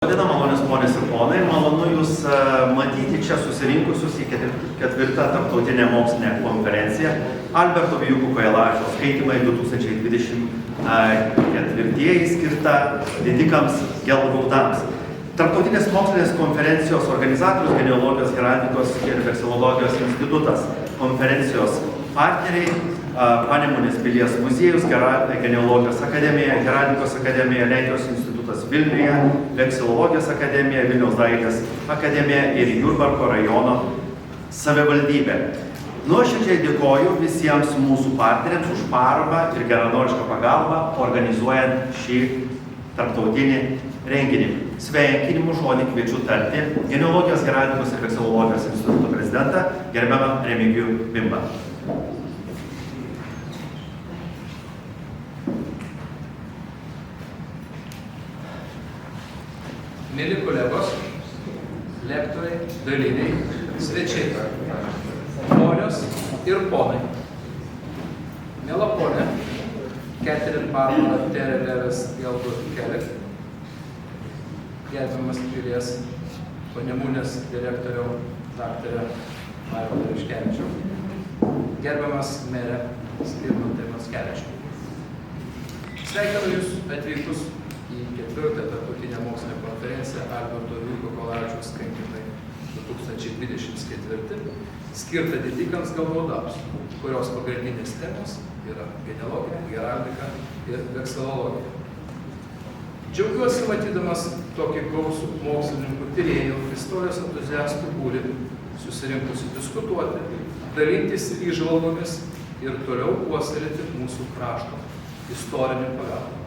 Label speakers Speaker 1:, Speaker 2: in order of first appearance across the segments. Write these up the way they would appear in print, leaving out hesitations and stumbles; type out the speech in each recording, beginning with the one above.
Speaker 1: Diena, malonės ponės ir ponai, malonu Jūs matyti čia susirinkusius į ketvirtą tarptautinę mokslinę konferenciją Alberto Vijūko Kojelavičiaus skaitymai 2024 skirta didikams gelgaudams. Tarptautinės mokslinės konferencijos organizatorius Genealogijos, Heraldikos ir Vekselologijos institutas. Konferencijos partneriai Panemunės pilies muziejus, Genealogijos akademija, Heraldikos akademija, Lenkijos institutas Vilniuje, Vekselologijos akademija, Vilniaus dailės akademija ir Jurbarko rajono savivaldybė. Nuoširdžiai dėkoju visiems mūsų partneriams už paramą ir geranorišką pagalbą organizuojant šį tarptautinį renginį. Sveikinimų žodį kviečiu tarti Genealogijos, Heraldikos ir Vekselologijos instituto prezidentą gerbiamą Remigijų Bimbą.
Speaker 2: Mėly kolegos, lektoriai, dalyviai, svečiai, ponios ir ponai. Mėla ponė, Catherine Barbara Tereleves Gelgaud-Keller, gerbiamas pilies Panemunės direktoriau daktarė Marijau Dariškevičiau, gerbiamas merė Skirmantai Mackevičiau. Sveikinu Jūs atvykus į ketvirtą tarptautinę mokslinę konferenciją Alberto Vijūko Kojelavičiaus skaitymai 2024, skirtą didikams gelgaudams, kurios pagrindinės temos yra genealogija, heraldika ir vekselologija. Džiaugiuosi matydamas tokį gausų mokslininkų, tyrėjų, istorijos entuziastų būrį, susirinkusi diskutuoti, dalintis įžvalgomis ir toliau puoselėti mūsų krašto istorinį paveldą.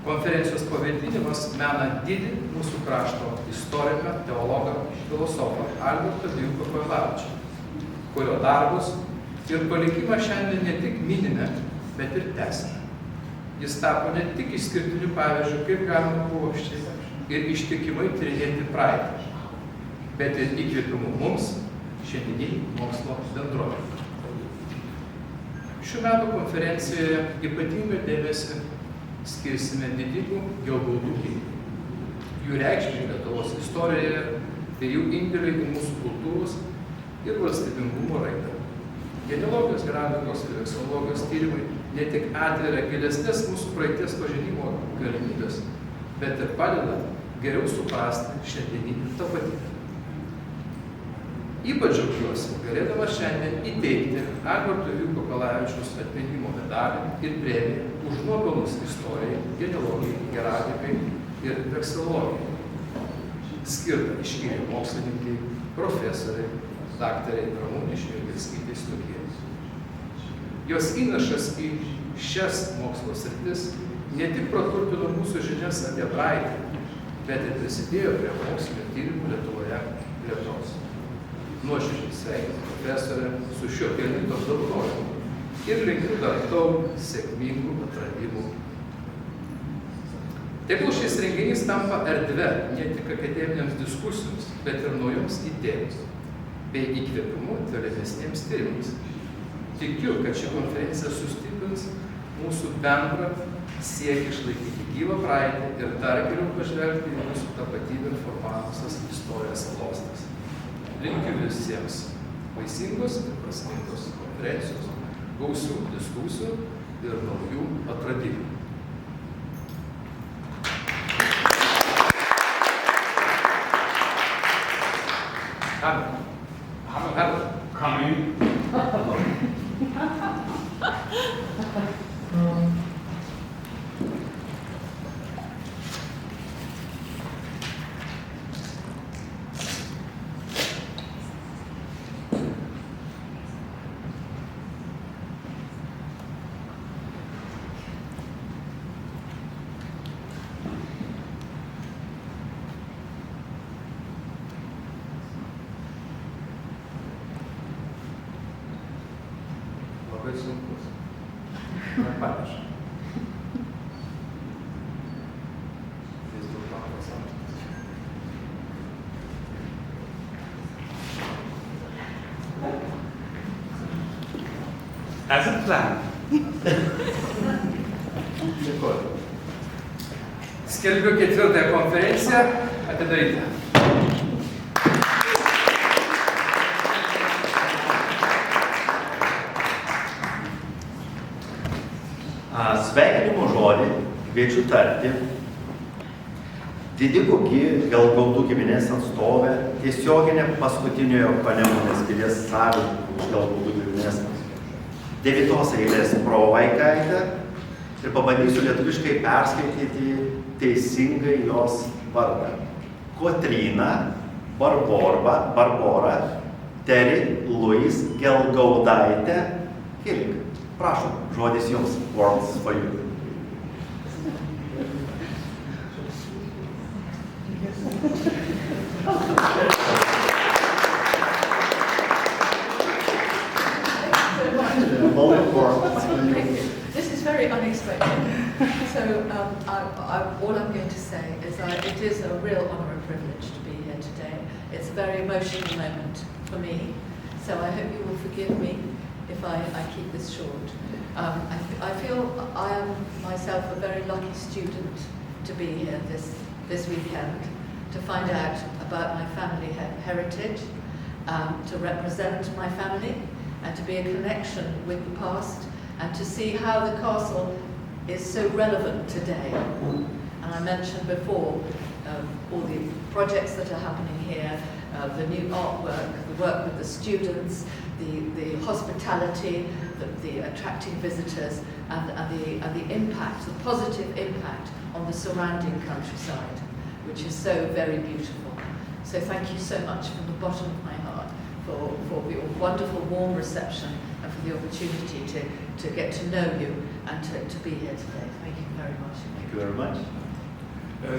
Speaker 2: Konferencijos pavadinimas mena didį mūsų krašto istoriką, teologą, filosofą Albertą Vijūko Kojelavičių, kurio darbus ir palikimą šiandien ne tik minime, bet ir tęsime. Jis tapo ne tik išskirtiniu pavyzdžiu, kaip galima kruopščiai ir ištikimai tyrinėti praeitį, bet ir įkvėpimu mums, šiandieniniai mokslo bendruomenei. Šių metų konferencijoje ypatingą dėmesį skirsime didikų gelgaudų gynimui, jų reikšmei Lietuvos istorijoje bei jų indėliui į mūsų kultūros ir valstybingumo raidą. Genealogijos, heraldikos ir vekselologijos tyrimai ne tik atveria gilesnės mūsų praeities pažinimo galimybės, bet ir padeda geriau suprasti šiandieninį tapatybę. Ypač džiaugiuosi galėdamas šiandien įteikti Alberto Vijūko Kojelavičiaus atminimo medalį ir premiją už nuopelnus istorijai, genealogijai, heraldikai ir vekselologijai, skirtą iškiliai mokslininkai, profesoriai, daktarai Ramunei Šmigelskytei Stukienei. Jos įnašas į šias mokslo sritis ne tik praturtino mūsų žinias apie praeitį, bet ir prisidėjo prie mokslinio tyrimų Lietuvoje plėtros. Nuoširdžiai sveikinu profesorę su šiuo pelnytu apdovanojimu ir linkiu dar daug sėkmingų atradimų. Tegul šis renginys tampa erdve ne tik akademinėms diskusijoms, bet ir naujoms idėjoms bei įkvėpimu tolimesniems tyrimams. Tikiu, kad ši konferencija sustiprins mūsų bendrą siekį išlaikyti gyvą praeitį ir dar geriau pažvelgti į mūsų tapatybę formavusias istorijos klostes. Linkiu visiems vaisingos ir prasmingos konferencijos, gausių diskusijų ir naujų atradimų. Labai sunkus. Nepanašu. Vis dėlto pasaulis.
Speaker 3: As a plan.
Speaker 2: Dėkoju. Skelbiu 4. konferenciją atidarytą.
Speaker 1: Sveikinimo žodį kviečiu tarti Didikų Gelgautų giminės atstovė, tiesioginė paskutiniojo Panemunės pilies savininkų iš Gelgautų giminės 9 eilės provaikaitė ir pabandysiu lietuviškai perskaityti teisingai jos vardą. Kotryna Barbora Teri Luis Gelgaudaitė Kilik. Prašom, žodis jums, words for you.
Speaker 4: This is very unexpected. So all I'm going to say is that it is a real honor and privilege to be here today. It's a very emotional moment for me. So I hope you will forgive me if I keep this short. I feel I am myself a very lucky student to be here this weekend, to find out about my family heritage, to represent my family, and to be a connection with the past, and to see how the castle is so relevant today. And I mentioned before all the projects that are happening here, the new artwork, the work with the students, the hospitality, the attracting visitors, and the impact, the positive impact on the surrounding countryside, which is so very beautiful. So thank you so much from the bottom of my heart for your wonderful warm reception and for the opportunity to get to know you and to be here today. Thank you very much.
Speaker 1: Thank you very much.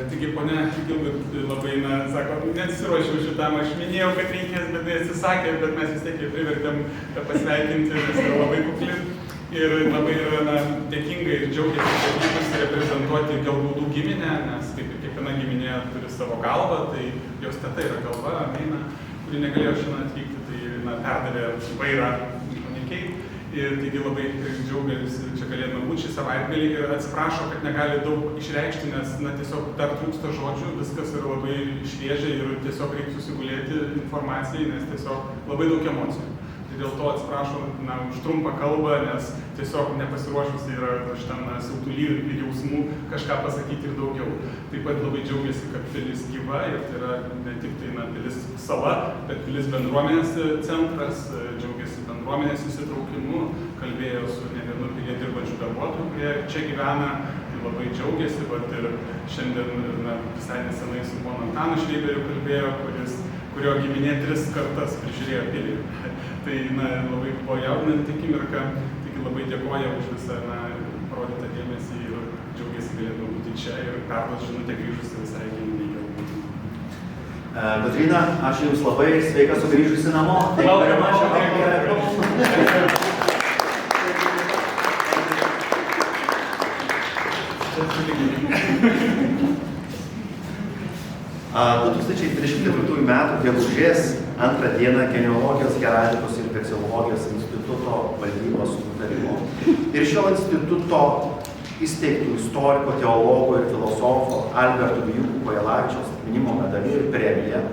Speaker 3: Taigi, ponia Gilbert labai, sako, nesiruošiau šitam, aš minėjau, kad reikės, bet atsisakė, bet mes vis tiek privertėm pasveikinti, nes yra labai kukli ir labai yra dėkinga ir džiaugiasi, kad vykusi reprezentuoti Gelgautų giminę, nes kaip ir kiekviena giminė turi savo galvą, tai jos teta yra galva, Meina, kuri negalėjo šiandien atvykti, tai perdavė vairą panikiai. Ir taigi labai džiaugiasi, čia galėjome būti šį savaitgalį ir atsiprašo, kad negali daug išreikšti, nes tiesiog dar trūksta žodžių, viskas yra labai šviežia ir tiesiog reikia susigulėti informacijai, nes tiesiog labai daug emocijų. Tai dėl to atsiprašo už trumpą kalbą, nes tiesiog nepasiruošusi yra šitam siautuly ir jausmų kažką pasakyti ir daugiau. Taip pat labai džiaugiasi, kad pilis gyva ir tai yra ne tik tai pilis sala, bet pilis bendruomenės centras, džiaugiasi bendruomenės įsitraukimu, kalbėjo su ne vienu pilyje dirbančių darbuotojų, kurie čia gyvena, tai labai džiaugiasi, bet ir šiandien visai nesenai su ponu Antanu Šveiberiu kalbėjo, kurio giminė 3 kartas prižiūrėjo pilį. Tai labai buvo jaudinanti akimirka, taigi labai dėkoja už visą parodytą dėmesį ir džiaugiasi galėtume būti čia ir perduoti žinutę grįžusi visai giminei.
Speaker 1: Kotryna, ačiū Jums labai, sveika sugrįžusi namo. Uh, 2024 metų gegužės 2 dieną Genealogijos, heraldikos ir vekselologijos instituto valdybos nutarimu ir šio instituto įsteigtų istoriko, teologo ir filosofo Alberto Vijūkų Kojelavičiaus atminimo medaliu ir premija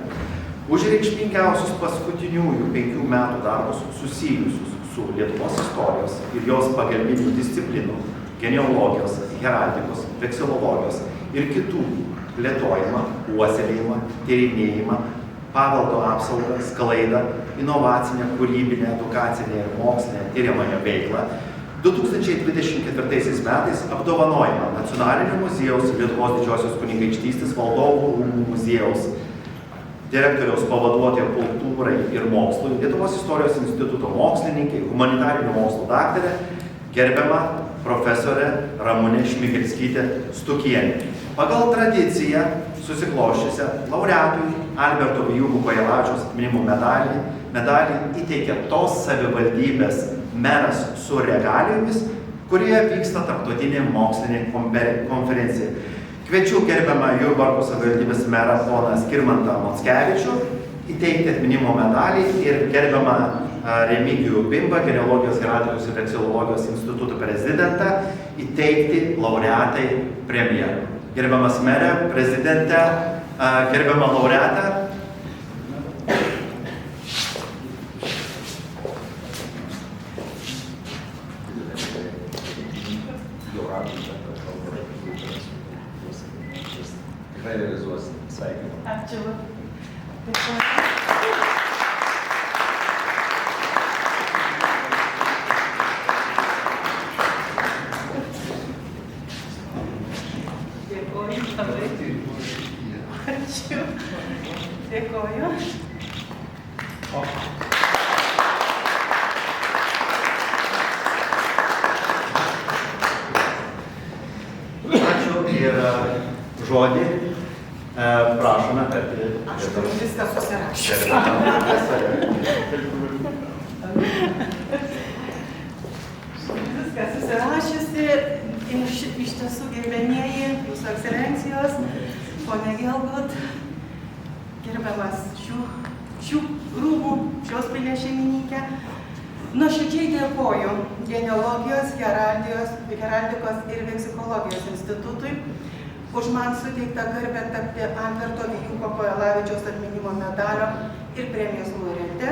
Speaker 1: už reikšmingiausius paskutiniųjų 5 metų darbus susijusius su Lietuvos istorijos ir jos pagalbinių disciplinų, genealogijos, heraldikos, vekselologijos ir kitų plėtojimą, puoselėjimą, tyrinėjimą, paveldo apsaugą, sklaidą, inovacinę, kūrybinę, edukacinę ir mokslinę tyriamąją veiklą 2024 metais apdovanojimą Nacionalinio muziejaus Lietuvos Didžiosios kunigaikštystės Valdovų rūmų muziejaus direktoriaus pavaduotojo kultūrai ir mokslui, Lietuvos istorijos instituto mokslininkai, humanitarinių mokslų daktarė, gerbiama profesorė Ramunė Šmigelskytė Stukienė. Pagal tradiciją susikloščiusią laureatui Alberto Vijūkų Kojelavičiaus atminimo medalį įteikė tos savivaldybės meras su regalijomis, kurioje vyksta tarptautinė mokslinė konferencija. Kviečiu gerbiamą Jurbarko savivaldybės merą poną Skirmantą Mockevičių įteikti atminimo medalį ir gerbiamą Remigijų Bimba, Genealogijos, heraldikos ir vekselologijos instituto prezidentą, įteikti laureatai premiją. Gerbiamas merė, prezidentė, gerbiama laureatė.
Speaker 5: Tikrai realizuos. Sveikinu.
Speaker 6: Ačiū. Dėkoju labai. Ačiū. Dėkoju.
Speaker 1: Ačiū ir žodį. Prašome, kad...
Speaker 6: Aš turiu viską susirašęs. Viską susirašysi. Iš tiesų, gerbėmieji, Jūsų ekscelencijos, ponė Gelbut, gerbiamas šių rūmų, šios pilies šeimininkė, nuoširdžiai dėkoju Genealogijos, Heraldikos ir Veksikologijos institutui už man suteiktą garbę tapti Alberto Vijūko Kojelavičiaus atminimo medalio ir premijos laureate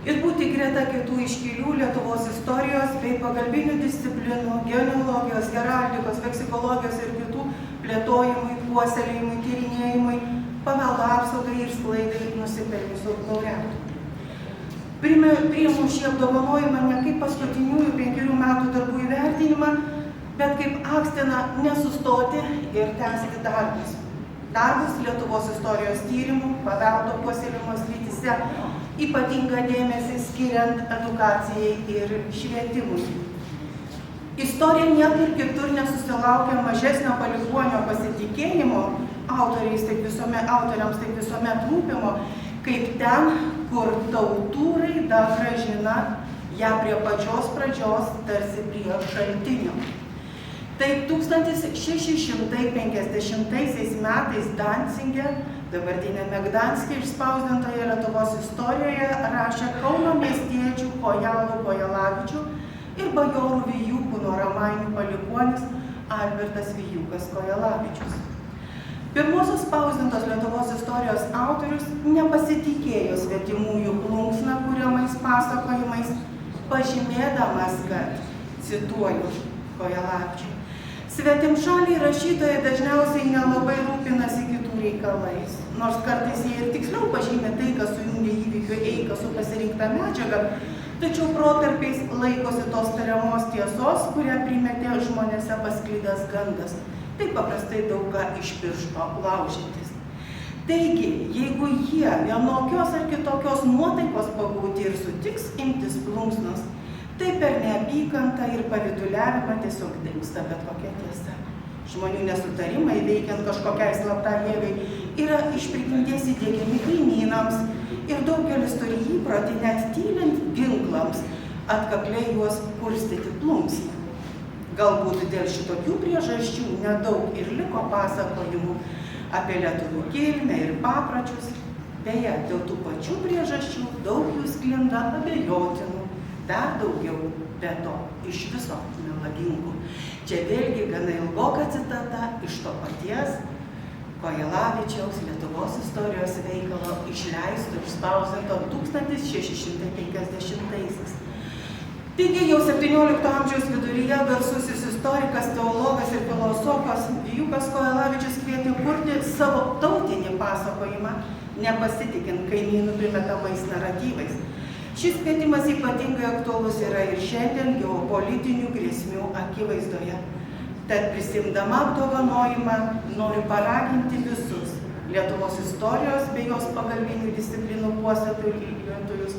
Speaker 6: ir būti greta kitų iškilių Lietuvos istorijos bei pagalbinių disciplinų, genealogijos, heraldikos, veksikologijos ir kitų plėtojimui, puoselėjimui, tyrinėjimui, paveldo apsaugai ir sklaidai nusipelniusių laureatų. Priimu šį apdovanojimą ne kaip paskutiniųjų 5 metų darbų įvertinimą, bet kaip akstiną nesustoti ir tęsti darbus. Darbus Lietuvos istorijos tyrimų, paveldo puoselėjimo srityse, ypatingą dėmesį skiriant edukacijai ir švietimui. Istorija niekur kitur nesusilaukia mažesnio palikuonio pasitikėjimo autoriams taip visuomet rūpimo, kaip ten, kur tautų raida grąžina ją prie pačios pradžios, tarsi prie šaltinio. Taip 1650 metais Dancinge, dabartinėme Gdanske išspausdintoje Lietuvos istorijoje rašė Kauno miestiečių Kojalų Kojelavičių ir bajorų Vijūkų nuo Ramainių palikuonis Albertas Vijūkas Kojelavičius. Pirmosios spausdintos Lietuvos istorijos autorius nepasitikėjo svetimųjų plunksna kuriamais pasakojimais, pažymėdamas, kad, cituoju Kojelavičių, svetimšaliai rašytojai dažniausiai nelabai rūpinasi kitų reikalais, nors kartais jie ir tiksliau pažymė tai, kas sujungia įvykių eigą su pasirinkta medžiaga, tačiau protarpiais laikosi tos tariamos tiesos, kurią primetė žmonėse pasklidęs gandas. Tai paprastai daug ką iš piršto laužytis. Taigi, jeigu jie vienokios ar kitokios nuotaikos pagauti ir sutiks imtis plunksnos, tai per neapykantą ir pavyduliavimą tiesiog dingsta bet kokia tiesa. Žmonių nesutarimai, veikiant kažkokiai slaptai jėgai, yra iš prigimties įdiegiami kaimynams ir daugelis turi įprotį net tylint ginklams atkakliai juos kurstyti plunksną. Galbūt dėl šitokių priežasčių nedaug ir liko pasakojimų apie lietuvių kilmę ir papročius. Beje, dėl tų pačių priežasčių daug jų sklinda abejotinų, dar daugiau be to iš viso melagingų. Čia vėlgi gana ilgoka citata iš to paties Kojelavičiaus Lietuvos istorijos veikalo išleisto ir spausdinto 1650-aisiais. Taigi jau 17 amžiaus viduryje garsusis istorikas, teologas ir filosofas Vijūkas Kojelavičius kvietė kurti savo tautinį pasakojimą, nepasitikint kaimynų primetamais naratyvais. Šis kvietimas ypatingai aktualus yra ir šiandien geopolitinių grėsmių akivaizdoje. Tad prisimdama apdovanojimą noriu paraginti visus Lietuvos istorijos bei jos pagalbinių disciplinų puoselėtojus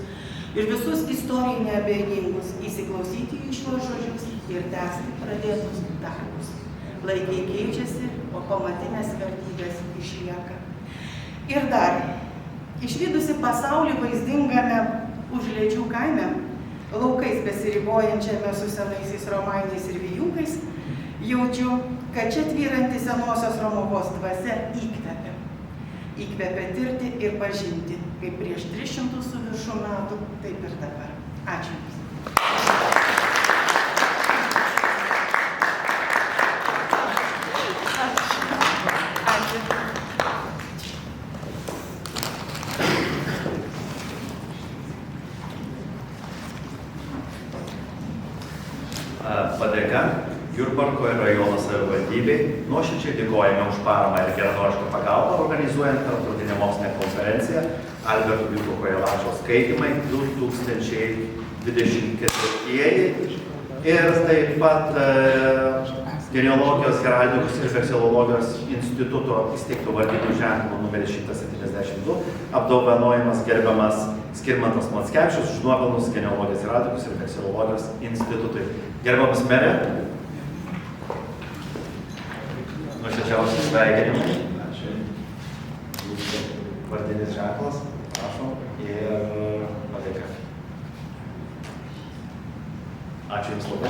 Speaker 6: ir visus istorijai neabejingus įsiklausyti į šiuos žodžius ir tęsti pradėtus darbus. Laikai keičiasi, o pamatinės vertybės išlieka. Ir dar, išvydusi pasaulį vaizdingame Užliedžių kaime, laukais besiribojančiame su senaisiais Romainiais ir Vijūkais, jaučiu, kad čia tvyranti senosios Romuvos dvasia įkvepia. Įkvepia tirti ir pažinti, kaip prieš 300 su viršų metų, taip ir dabar. Ačiū Jums.
Speaker 1: padėka Jurbarko ir rajono savivaldybei nuoširdžiai dėkojame už paramą ir geranorišką pagalbą organizuojant tarptautinę mokslinę konferenciją Alberto Vydūno Kojelavičiaus skaitymai 2024 ir taip pat Genealogijos, heraldikos ir vekselologijos instituto įsteigto vardinių ženklų numeris 172 apdovanojimas gerbiamas Skirmantas Mockevičius už nuopelnus Genealogijos, heraldikos ir vekselologijos institutui. Gerbiamas merė, nuoširdžiausi sveikinimai.
Speaker 5: Ačiū.
Speaker 1: Vardinis ženklas, prašom, ir padėka. Ačiū Jums labai.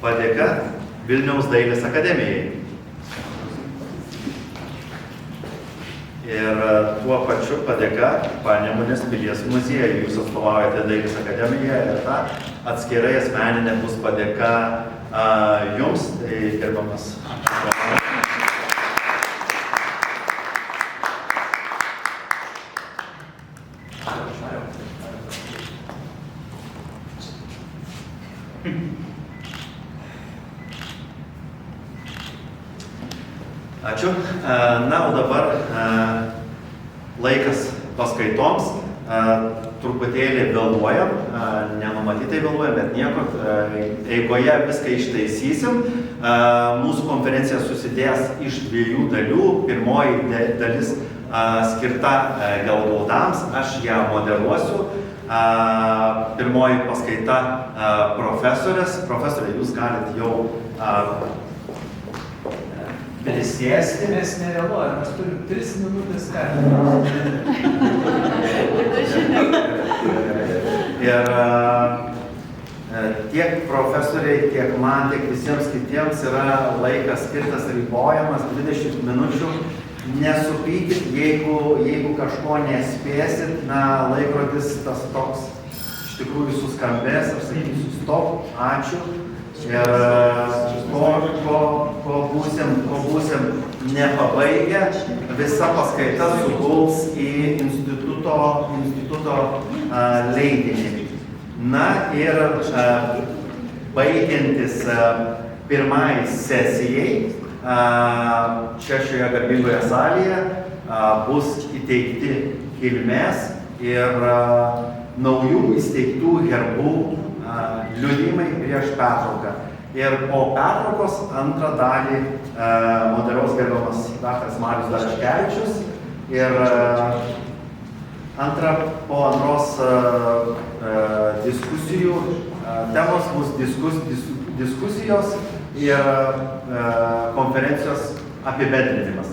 Speaker 1: Padėka Vilniaus dailės akademijai. Ir tuo pačiu padėka Panemunės pilies muziejui. Jūs atstovaujate dailės akademiją ir ta atskirai asmeninė bus padėka Jums, tai gerbiamas. Ačiū. Na, o dabar laikas paskaitoms. Truputėlį vėluojam, nenumatytai vėluojam, bet nieko. Eigoje viską ištaisysim. Mūsų konferencija susidės iš 2 dalių. Pirmoji dalis skirta geologams, aš ją moderuosiu. Pirmoji paskaita profesorės. Profesorė, jūs galite jau prisėsti.
Speaker 2: Mes nevėluojam, mes turim 3 minutės
Speaker 1: Ir tiek profesoriai, tiek man, tiek visiems kitiems yra laikas skirtas ribojamas 20 minučių. Nesupykit, jeigu kažko nespėsit, na, laikrodis tas toks iš tikrųjų suskambės, aš sakysiu stop, ačiū. Ir ko būsim nepabaigę, visa paskaita suguls į instituto leidinį. Na ir baigiantis pirmai sesijai, čia šioje garbingoje salėje bus įteikti kilmės ir naujų įsteigtų herbų liudijimai prieš pertrauką. Ir po pertraukos antrą dalį moderaus gerbiamas daktaras Marius Daraškevičius. Ir po antros diskusijų temos bus diskusijos ir konferencijos apibendrinimas.